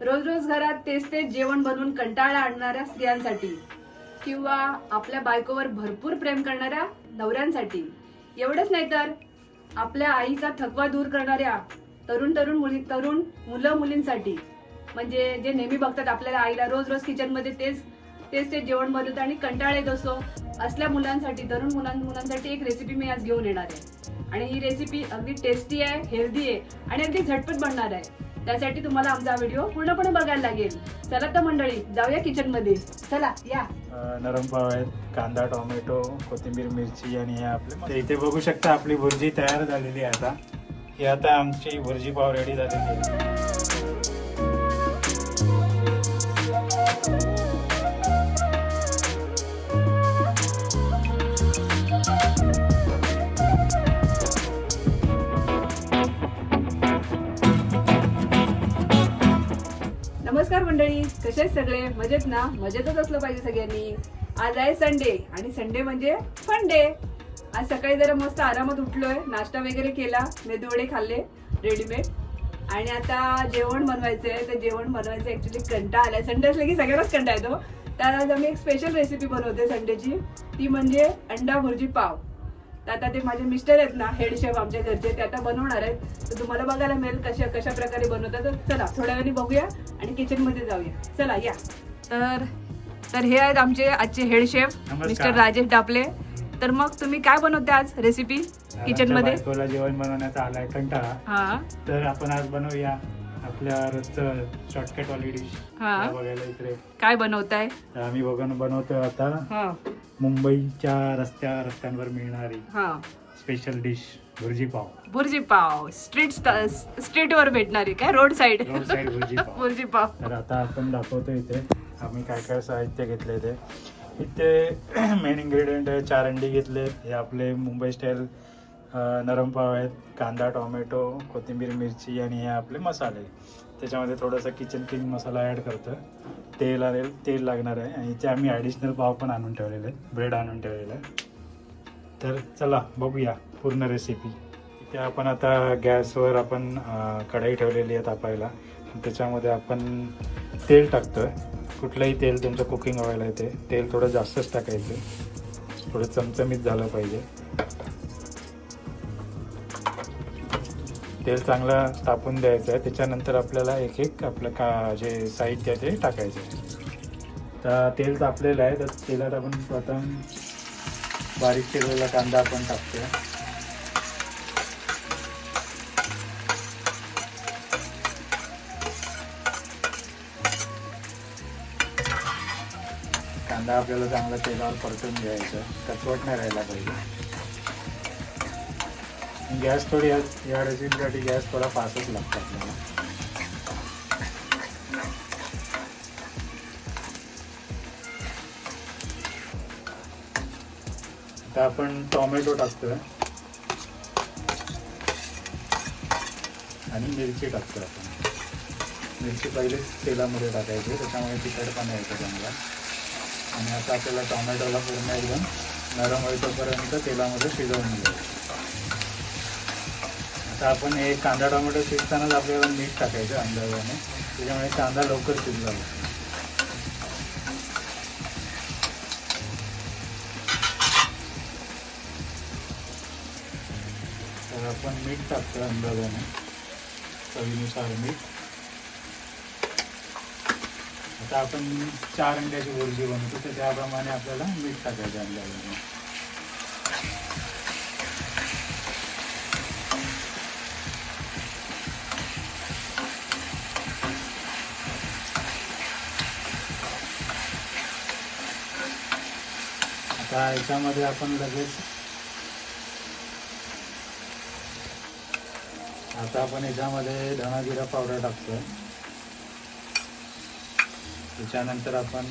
रोज रोज घरात तेच तेच जेवण बनवून कंटाळा आणणाऱ्या स्त्रियांसाठी किंवा आपल्या बायकोवर भरपूर प्रेम करणाऱ्या नवऱ्यांसाठी, एवढंच नाही तर आपल्या आईचा थकवा दूर करणाऱ्या तरुण मुलं मुलींसाठी, म्हणजे जे नेहमी बघतात आपल्याला आईला रोज रोज किचन मध्ये तेच जेवण बनवत आणि कंटाळा येत असतो, असल्या मुलांसाठी, तरुण मुलांसाठी एक रेसिपी मी आज घेऊन येणार आहे. आणि ही रेसिपी अगदी टेस्टी आहे, हेल्दी आहे आणि अगदी झटपट बनणार आहे. त्यासाठी तुम्हाला आमचा व्हिडिओ पूर्णपणे बघायला लागेल. चला तर मंडळी, जाऊया किचन मध्ये. चला या. नरम पाव आहेत, कांदा, टोमॅटो, कोथिंबीर, मिरची आणि हे आपले इथे बघू शकता आपली भुर्जी तयार झालेली आहे. आता आमची भुर्जी पाव रेडी झालेली आहे. नमस्कार मंडळी, कसे आहेत सगळे? मजेत ना? मजेतच असलं पाहिजे सगळ्यांनी. आज आहे संडे आणि संडे म्हणजे फन डे. आज सकाळी जरा मस्त आरामात उठलोय, नाश्ता वगैरे केला, मेदूवडे खाल्ले रेडीमेड आणि आता जेवण बनवायचंय. तर जेवण बनवायचं ऍक्च्युली कंटाळा आलाय. संडे असले की सगळ्यांनाच कंटाळा येतो. तर आज आम्ही एक स्पेशल रेसिपी बनवते संडेची, ती म्हणजे अंडा भुर्जी पाव. तर आता ते माझे मिस्टर आहेत ना, हेड शेफ आमच्या घरचे, ते आता बनवणार आहेत. तर तुम्हाला बघायला मिळेल कशा प्रकारे बनवतात. तर चला थोड्या वेळाने बघूया आणि किचन मध्ये जाऊया. चला या. तर हे आहेत आमचे आजचे हेड शेफ मिस्टर राजेश डापले. तर मग तुम्ही काय बनवते आज रेसिपी किचन मध्ये? जेवण बनवण्याचा आलाय कंटाळा. हा, तर आपण आज बनवूया आपल्या रोजचं शॉर्टकट वाली डिश. बघायला इकडे काय बनवताय? आम्ही बनवतोय आता मुंबईच्या रस्त्यांवर मिळणारी स्पेशल डिश भुर्जी पाव. भुर्जी पाव स्ट्रीट वर भेटणारी, काय रोड साइड भुर्जी पाव. भुर्जी पाव. तर आता आपण दाखवतो इथे आम्ही काय काय साहित्य घेतले. इथे मेन इन्ग्रेडियंट आहे 4 अंडी घेतले. हे आपले मुंबई स्टाईल नरम पाव आहेत. कांदा, टोमॅटो, कोथिंबीर, मिरची आणि हे आपले मसाले. त्याच्यामध्ये थोडासा किचन किंग मसाला ॲड करतो. तेल लागणार आहे आणि इथे आम्ही ॲडिशनल पाव पण आणून ठेवलेले आहेत, ब्रेड आणून ठेवलेलं आहे. तर चला बघूया पूर्ण रेसिपी. इथे आपण आता गॅसवर आपण कढई ठेवलेली आहे तापायला. त्याच्यामध्ये आपण तेल टाकतोय. कुठलंही तेल तुमचं कुकिंग ऑइल आहे ते तेल थोडं जास्तच टाकायचं, थोडं चमचमीत झालं पाहिजे. तेल चांगला तापून द्यायचं आहे. त्याच्यानंतर आपल्याला एक आपलं जे साहित्य आहे ते टाकायचं आहे. तर तेल तापलेलं आहे. तर तेलात आपण प्रथम बारीक चिरलेला कांदा आपण टाकतो. कांदा आपल्याला चांगला तेलावर परतून घ्यायचा, कचवट नाही राहायला पाहिजे. गॅस थोडी या रेसिपीसाठी गॅस थोडा फास्टच लागतो आपल्याला. आता आपण टोमॅटो टाकतोय आणि मिरची टाकतोय. आपण मिरची पहिलेच तेलामध्ये टाकायची, त्याच्यामुळे तिखटपणा येतो चांगला. आणि आता आपल्याला टोमॅटोला पूर्ण एकदम नरम होईपर्यंत तेलामध्ये शिजवून घ्यायचं. आता आपण हे कांदा टोमॅटो शिजतानाच आपल्याला मीठ टाकायचं अंदाजाने, त्याच्यामुळे कांदा लवकर शिजला. तर आपण मीठ टाकतो अंदाजाने, चवीनुसार मीठ. आता आपण 4 अंड्याची भुर्जी बनवतो, तर त्याप्रमाणे आपल्याला मीठ टाकायचं अंदाजाने. आता याच्यामध्ये आपण याच्यामध्ये धना जिरा पावडर टाकतोय. त्याच्यानंतर आपण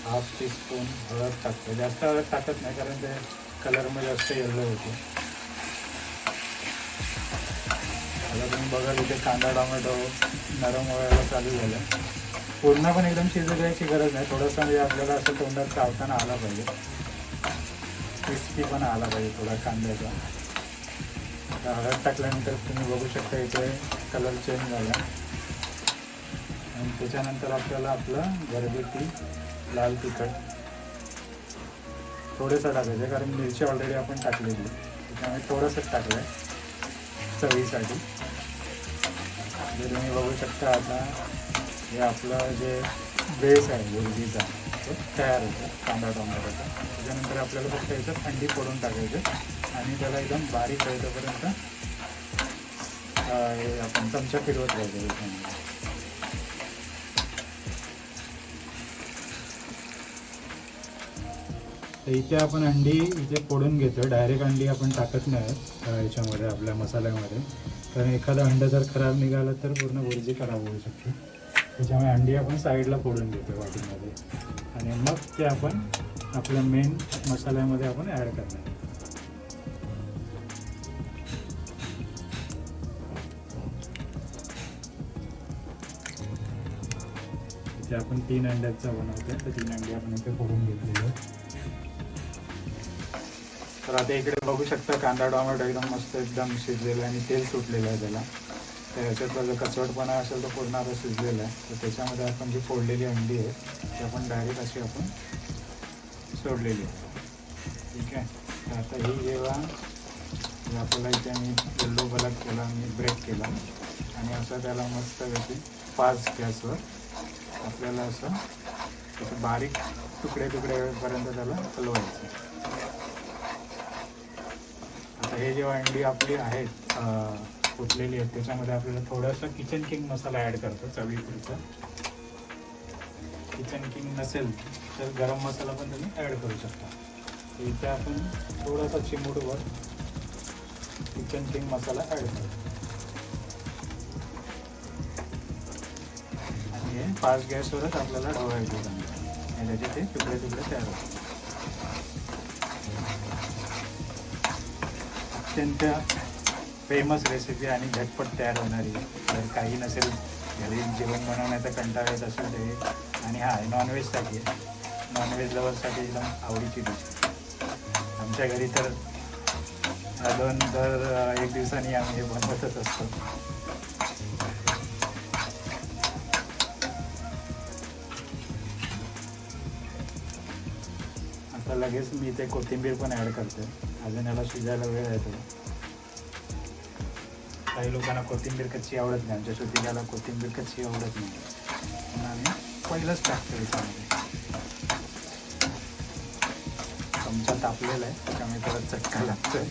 1/2 टीस्पून हळद टाकतो. जास्त हळद टाकत नाही कारण ते कलरमध्ये जास्त येल्लो होते. आता तुम्ही बघाल इथे कांदा टोमॅटो नरम व्हायला चालू झालं. पूर्ण पण एकदम शिजू द्यायची गरज नाही, थोडंसं म्हणजे आपल्याला असं तोंडात चावताना आला पाहिजे, क्रिस्पी पण आला पाहिजे थोडा कांद्याचा. हळद टाकल्यानंतर तुम्ही बघू शकता इथे कलर चेंज झाला. आणि त्याच्यानंतर आपल्याला आपलं घरगुती लाल तिखट थोडंसं टाकायचं, कारण मिरची ऑलरेडी आपण टाकलेली, त्याच्यामुळे थोडंसंच टाकलं आहे चवीसाठी. जे तुम्ही बघू शकता आता हे आपलं जे बेस आहे भुर्जीचा तो तयार होतो कांदा टोमॅटोचा. त्याच्यानंतर आपल्याला फक्त याच्यात थंडी फोडून टाकायचं आणि त्याला एकदम बारीक होईपर्यंत हे आपण चमचा फिरवत राहायचं. तर इथे आपण अंडी इथे फोडून घेतो. डायरेक्ट अंडी आपण टाकत नाही याच्यामध्ये आपल्या मसाल्यामध्ये, कारण एखादा अंडा जर खराब निघाला तर पूर्ण भुर्जी खराब होऊ शकते. त्याच्यामुळे अंडी आपण साईडला फोडून घेतो वाटीमध्ये आणि मग ते आपण आपल्या मेन मसाल्यामध्ये आपण ॲड करणार. इथे आपण 3 अंड्याचा बनवतो, तर 3 अंडी आपण इथे फोडून घेतलेले. तर आता इकडे बघू शकता कांदा टोमॅटो एकदम मस्त एकदम शिजलेला आहे आणि तेल सुटलेलं आहे त्याला. तर ह्याच्यातला जो कचवटपणा असेल तो पूर्ण आता शिजलेला आहे. तर त्याच्यामध्ये आपण जी फोडलेली अंडी आहे ती आपण डायरेक्ट अशी आपण सोडलेली आहे. ठीक आहे. तर आता ही जेव्हा आपल्याला इथे मी येल्लो कलर केला, मी ब्रेक केला आणि असं त्याला मस्तपैकी 5 गॅसवर आपल्याला असं बारीक तुकडे तुकड्यापर्यंत त्याला हलवायचं. आता हे जेव्हा अंडी आपली आहेत फुटलेली आहेत त्याच्यामध्ये आपल्याला थोडासा किचन किंग मसाला ॲड करतो चवीपुरता. किचन किंग नसेल तर गरम मसाला पण तुम्ही ॲड करू शकता. इथे आपण थोडासा चिमूटभर किचन किंग मसाला ॲड करतो आणि हे 5 गॅसवरच आपल्याला ढवळायचे चांगलं आणि त्याचे ते तुकडे तुकडे तयार होतात. अत्यंत फेमस रेसिपी आणि झटपट तयार होणारी. जर काही नसेल घरी जेवण बनवण्याचा कंटाळा येत असेल तरी, आणि हा नॉनव्हेजसाठी आहे, नॉनव्हेज लवर्ससाठी एकदम आवडीची डिश. आमच्या घरी तर दर 1 दिवसांनी आम्ही हे बनवतच असतो. आता लगेच मी इथे कोथिंबीर पण ॲड करते, अजून याला शिजायला वेळ येतो. काही लोकांना कोथिंबीर कच्ची आवडत नाही, आमच्या श्रुतिकाला कोथिंबीर कच्ची आवडत नाही म्हणून आम्ही पहिलंच टाकतो याच्यामध्ये. चमचा तापलेला आहे त्याच्यामुळे थोडा चटका लागतोय.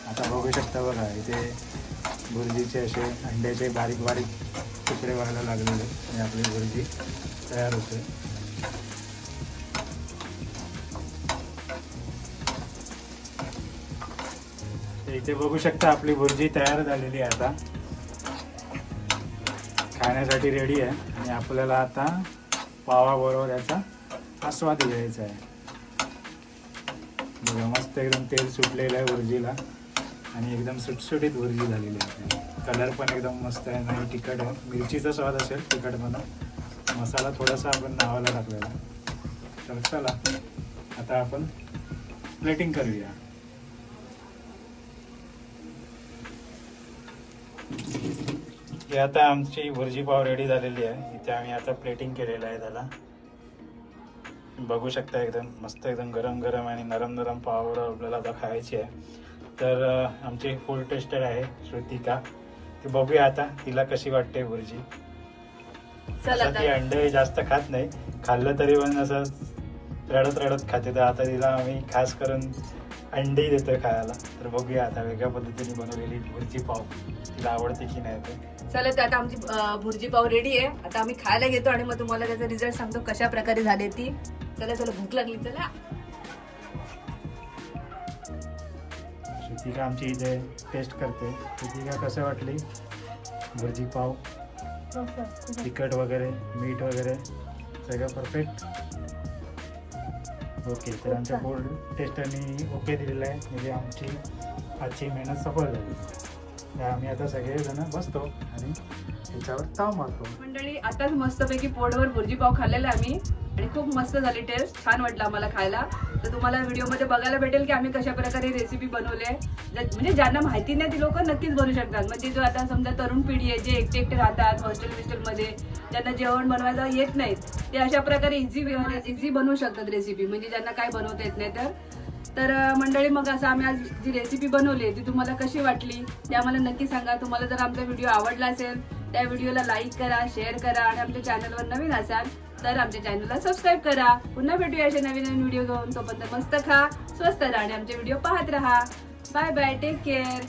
आता बघू शकता बघा इथे भुर्जीचे असे अंड्याचे बारीक बारीक तुकडे व्हायला लागलेले आणि आपली भुर्जी तयार होते. इथे बघू शकता आपली भुर्जी तयार झालेली आहे, आता खाण्यासाठी रेडी आहे. आणि आपल्याला आता पावाबरोबर याचा आस्वाद घ्यायचा आहे. बघा मस्त एकदम तेल सुटलेलं आहे भुर्जीला आणि एकदम सुटसुटीत भुर्जी झालेली आहे. कलर पण एकदम मस्त आहे, नाही तिखट आहे, मिरचीचा स्वाद असेल तिखटपणा, मसाला थोडासा आपण नावाला टाकलेला. तर चला आता आपण प्लेटिंग करूया. हे आता आमची भुर्जी पाव रेडी झालेली आहे. इथे आम्ही आता प्लेटिंग केलेलं आहे त्याला. बघू शकता एकदम मस्त एकदम गरम गरम आणि नरम नरम पावावर आपल्याला आता खायची आहे. तर आमची फूड टेस्टर आहे श्रुतिका, ती बघूया आता तिला कशी वाटते भुर्जी. ती अंडे जास्त खात नाही, खाल्लं तरी पण असं रडत रडत खाते. तर आता तिला आम्ही खास करून अंडी देतोय खायला. तर बघूया आता वेगळ्या पद्धतीने बनवलेली भुर्जी पाव तिला आवडते की नाही ते. चला तर आता आमची भुर्जी पाव रेडी आहे. आता आम्ही खायला घेतो आणि मग तुम्हाला त्याचा रिझल्ट सांगतो कशा प्रकारे झाले ती. चला चला भूक लागली, चला. श्रुतिका आमची इथे टेस्ट करते. श्रुतिका कसं वाटली भुर्जी पाव? तिखट वगैरे मीठ वगैरे सगळं परफेक्ट? ओके. तर आमच्या फूड टेस्टरनी ओके दिलेलं आहे, म्हणजे आमची आजची मेहनत सफल झाली. आम्ही आता सगळेजण बसतो आणि त्याच्यावर ताव मारतो. मंडळी आताच मस्तपैकी पोटभर भुर्जी पाव खाल्लेला आम्ही आणि खूप मस्त झाली टेस्ट, छान वाटलं आम्हाला खायला. तर तुम्हाला व्हिडिओमध्ये बघायला भेटेल की आम्ही कशा प्रकारे रेसिपी बनवले. म्हणजे ज्यांना माहिती नाही ती लोक नक्कीच बनवू शकतात. म्हणजे जो आता समजा तरुण पिढी आहे जे एकटे एकटे राहतात हॉस्टेलमध्ये, ज्यांना जेवण बनवायला येत नाहीत ते अशा प्रकारे इझी बनवू शकतात रेसिपी. म्हणजे ज्यांना काय बनवता येत नाही तर मंडळी मग असं आम्ही आज जी रेसिपी बनवली ती तुम्हाला कशी वाटली ते आम्हाला नक्की सांगा. तुम्हाला जर आमचा व्हिडिओ आवडला असेल त्या व्हिडिओला लाईक करा, शेअर करा आणि आमच्या चॅनलवर नवीन असाल तर आमच्या चॅनलला सबस्क्राईब करा. पुन्हा भेटूया असे नवीन नवीन व्हिडिओ घेऊन. तोपर्यंत मस्त खा, स्वस्त राहा आणि आमचे व्हिडिओ पाहत राहा. Bye bye, take care.